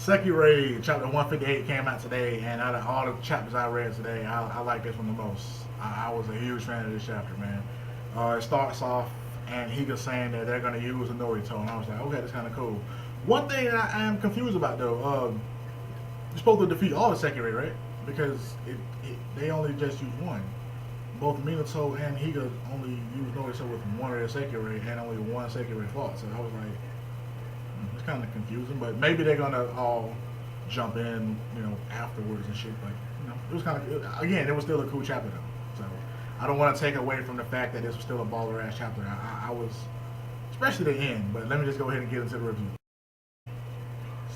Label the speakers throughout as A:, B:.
A: Sekirei chapter 158 came out today, and out of all the chapters I read today, I like this one the most. I was a huge fan of this chapter, man. It starts off, and Higa's saying that they're going to use a Norito, and I was like, okay, that's kind of cool. One thing I am confused about, though, you're supposed to defeat all the Sekirei, right? Because they only just use one. Both Minato and Higa only use Norito with one of their Sekirei, and only one Sekirei fought. So I was like, it's kind of confusing, but maybe they're gonna all jump in, afterwards and shit. But it was kind of again, it was still a cool chapter though. So I don't want to take away from the fact that this was still a baller ass chapter. I was, especially the end. But let me just go ahead and get into the review.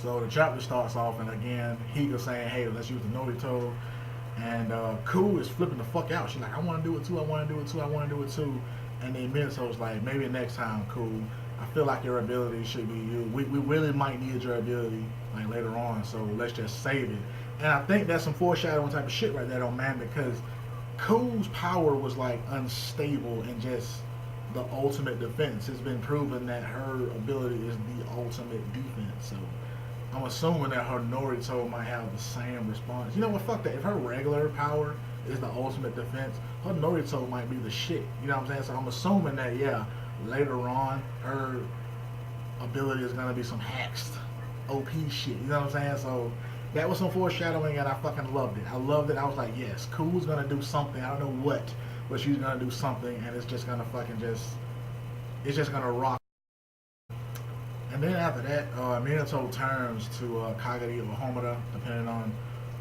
A: So the chapter starts off, and again, Higa saying, "Hey, let's use the Norito." And Ku is flipping the fuck out. She's like, "I want to do it too. I want to do it too. I want to do it too." And then Minato's like, "Maybe next time, Ku. I feel like your ability should be you. We really might need your ability like later on, so let's just save it." And I think that's some foreshadowing type of shit right there, though, man, because Ku's power was like unstable and just the ultimate defense. It's been proven that her ability is the ultimate defense. So I'm assuming that her Norito might have the same response. You know what? Fuck that. If her regular power is the ultimate defense, her Norito might be the shit. You know what I'm saying? So I'm assuming that, yeah, later on, her ability is gonna be some hexed OP shit. You know what I'm saying? So that was some foreshadowing, and I fucking loved it. I loved it. I was like, yes, Ku's gonna do something. I don't know what, but she's gonna do something, and it's just gonna it's just gonna rock. And then after that, Minato turns to Kagari or Homura, depending on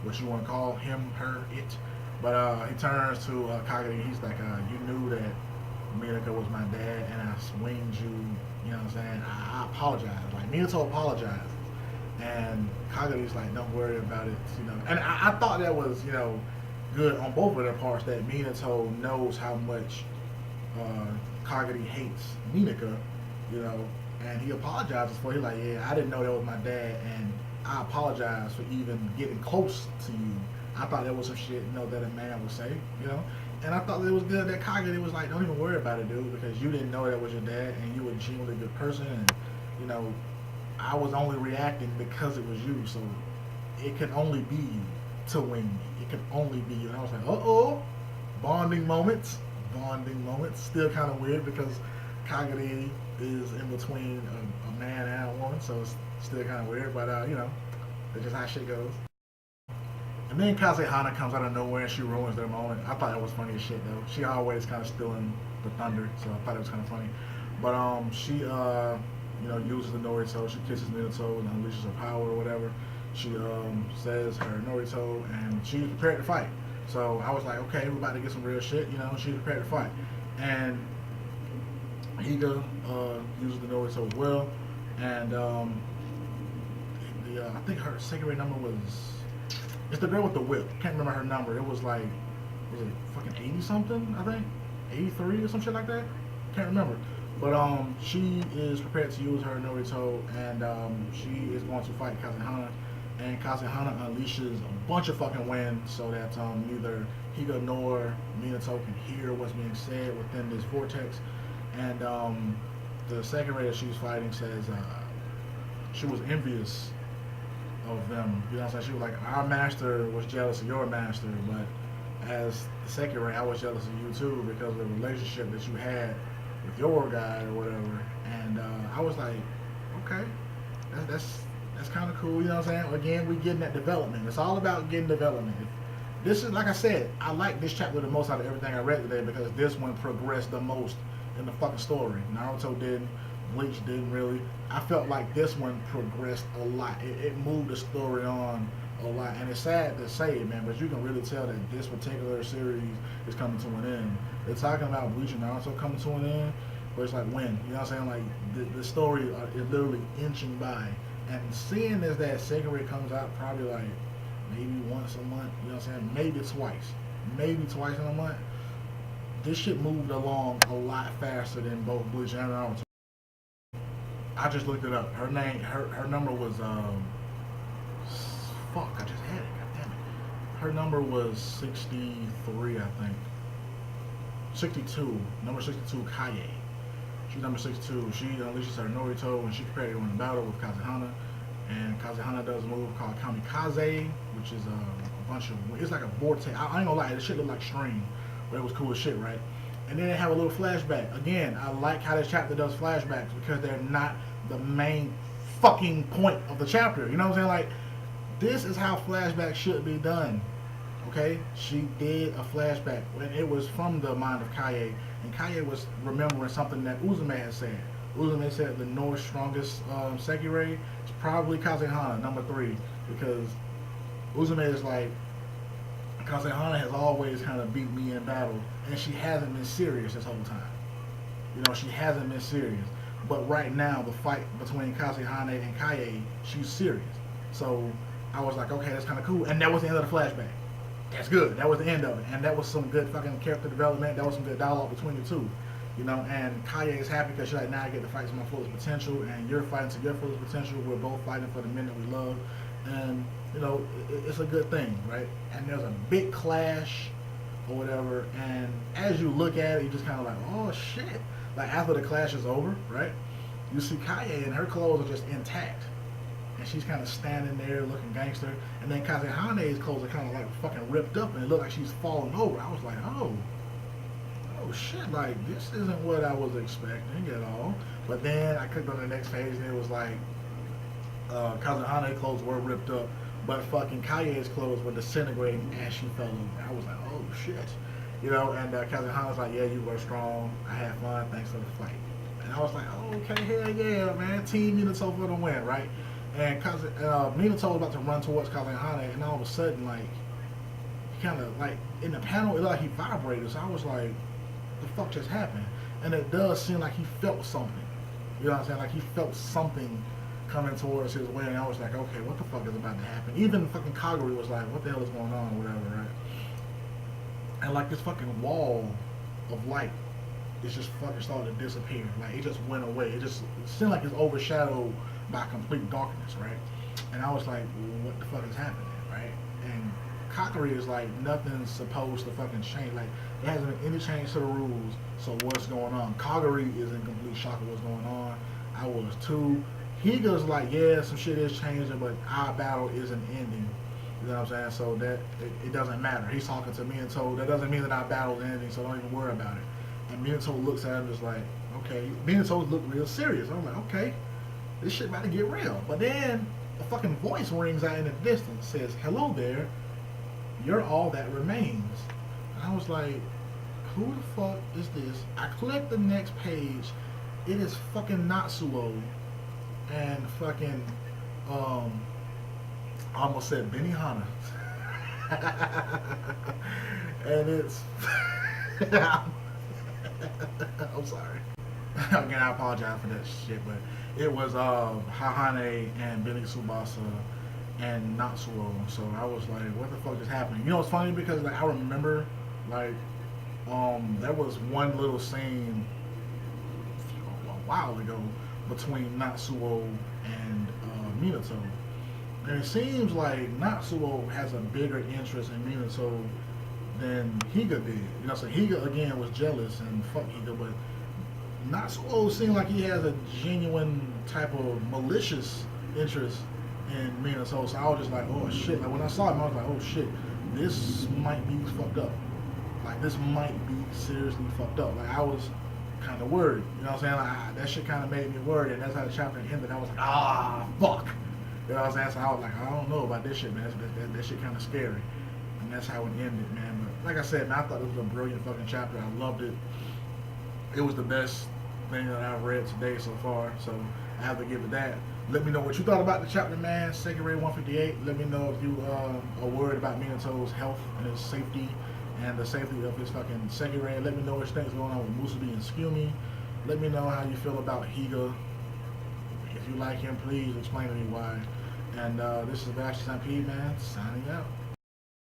A: what you want to call him, her, it. But he turns to Kagari. He's like, "You knew that Minato was my dad, and I swinged you. You know what I'm saying? I apologize." Like Minato apologizes, and Kagari's like, "Don't worry about it." And I thought that was good on both of their parts. That Minato knows how much Kagari hates Minaka, and he apologizes for it. He's like, "Yeah, I didn't know that was my dad, and I apologize for even getting close to you. I thought that was some shit, that a man would say. And I thought it was good that Kagari was like, don't even worry about it, dude, because you didn't know that was your dad, and you were a genuinely good person, and, I was only reacting because it was you, so it could only be you to win me. It could only be you." And I was like, uh-oh, bonding moments. Still kind of weird because Kagari is in between a man and a woman, so it's still kind of weird, but, that's just how shit goes. And then Kazehana comes out of nowhere and she ruins their moment. I thought that was funny as shit though. She always kind of stealing the thunder, so I thought it was kind of funny. But she uses the Norito. She kisses Minato and unleashes her power or whatever. She says her Norito and she's prepared to fight. So I was like, okay, we're about to get some real shit. She's prepared to fight. And Higa uses the Norito as well. And I think her Sekirei number was. It's the girl with the whip. Can't remember her number. It was like, was it fucking 80 something? I think 83 or some shit like that. Can't remember. But she is prepared to use her Norito, and she is going to fight Kazehana. And Kazehana unleashes a bunch of fucking wind so that neither Higa nor Minato can hear what's being said within this vortex. And the Sekirei that she's fighting says she was envious of them. You know what I'm saying? She was like, our master was jealous of your master, but as the Sekirei, I was jealous of you too because of the relationship that you had with your guy or whatever. And I was like, okay, that's kind of cool. You know what I'm saying? Again, we getting that development. It's all about getting development. This is, like I said, I like this chapter the most out of everything I read today because this one progressed the most in the fucking story. Naruto didn't. Bleach didn't really. I felt like this one progressed a lot. It moved the story on a lot, and it's sad to say it, man, but you can really tell that this particular series is coming to an end. They're talking about Bleach and Naruto coming to an end, but it's like when, you know what I'm saying? Like the story is literally inching by, and seeing as that Sekirei comes out probably like maybe once a month, you know what I'm saying? Maybe twice in a month. This shit moved along a lot faster than both Bleach and Naruto. I just looked it up. Her number was fuck. I just had it. God damn it. Her number was 63, I think. 62. Number 62, Kaye. She's number 62. She unleashes her Norito and she's prepared to go into battle with Kazehana. and Kazehana does a move called Kamikaze, which is a bunch of, it's like a vortex. I ain't gonna lie, this shit looked like string, but it was cool as shit, right? And then they have a little flashback. Again, I like how this chapter does flashbacks because they're not the main fucking point of the chapter. You know what I'm saying? Like, this is how flashbacks should be done. Okay? She did a flashback, and it was from the mind of Kaye, and Kaye was remembering something that Uzume had said. Uzume said the North's strongest Sekirei is probably Kazehana, number 3, because Uzume is like, Kazehana has always kind of beat me in battle, and she hasn't been serious this whole time. You know, she hasn't been serious. But right now, the fight between Kazehana and Kaye, she's serious. So I was like, okay, that's kind of cool. And that was the end of the flashback. That's good. That was the end of it. And that was some good fucking character development. That was some good dialogue between the two. You know, and Kaye is happy because she's like, now I get to fight to my fullest potential, and you're fighting to your fullest potential. We're both fighting for the men that we love. And, you know, it's a good thing, right? And there's a big clash or whatever, and as you look at it, you just kind of like, oh shit. Like, after the clash is over, right? You see Kaye, and her clothes are just intact. And she's kind of standing there looking gangster. And then Kazehane's clothes are kind of like fucking ripped up, and it looked like she's falling over. I was like, oh shit, like, this isn't what I was expecting at all. But then I clicked on the next page, and it was like, Kazehane's clothes were ripped up, but fucking Kaye's clothes were disintegrating as she fell over. I was like, oh shit. You know, and Kazehane's like, yeah, you were strong. I had fun. Thanks for the fight. And I was like, oh, okay, hell yeah, man. Team Minato for the win, right? And Minato was about to run towards Kazehane, and all of a sudden, like, he kind of, like, in the panel, it looked like he vibrated. So I was like, the fuck just happened? And it does seem like he felt something. You know what I'm saying? Like, he felt something coming towards his way, and I was like, okay, what the fuck is about to happen? Even fucking Kagura was like, what the hell is going on, or whatever, right? And like, this fucking wall of light, it's just fucking started to disappear. Like, it just went away. It seemed like it's overshadowed by complete darkness, right? And I was like, well, what the fuck is happening, right? And Kakari is like, nothing's supposed to fucking change. Like, there hasn't been any change to the rules, so what's going on? Kagari is in complete shock of what's going on. I was too. Higa's like, yeah, some shit is changing, but our battle isn't ending. You know what I'm saying? So that it doesn't matter. He's talking to Minato. That doesn't mean that our battle is ending, so don't even worry about it. And Minato looks at him just like, okay. Minato looked real serious. I'm like, okay, this shit about to get real. But then a fucking voice rings out in the distance, says, hello there, you're all that remains. And I was like, who the fuck is this? I clicked the next page. It is fucking Natsuo and fucking I almost said Benihana. And it's I'm sorry. Again, I apologize for that shit, but it was Hahane and Benny Tsubasa and Natsuo. So I was like, what the fuck is happening? You know, it's funny because like I remember like there was one little scene a while ago between Natsuo and Minato. And it seems like Natsuo has a bigger interest in Minato than Higa did. You know, so Higa again was jealous and fuck Higa, but Natsuo seemed like he has a genuine type of malicious interest in Minato. So I was just like, oh shit. Like when I saw him, I was like, oh shit, this might be fucked up. Like this might be seriously fucked up. Like I was kind of worried. You know what I'm saying? Like, that shit kind of made me worried, and that's how the chapter ended. I was like, ah, fuck. You know what I'm saying? So I was like, I don't know about this shit, man. That shit kind of scary. And that's how it ended, man. But like I said, man, I thought it was a brilliant fucking chapter. I loved it. It was the best thing that I've read today so far. So I have to give it that. Let me know what you thought about the chapter, man. Sekirei 158. Let me know if you are worried about Minato's health and his safety and the safety of his fucking Sekirei. Let me know what things going on with Musubi and Tsukumi. Let me know how you feel about Higa. If you like him, please explain to me why. And this is Bashi Stampede, man, signing out.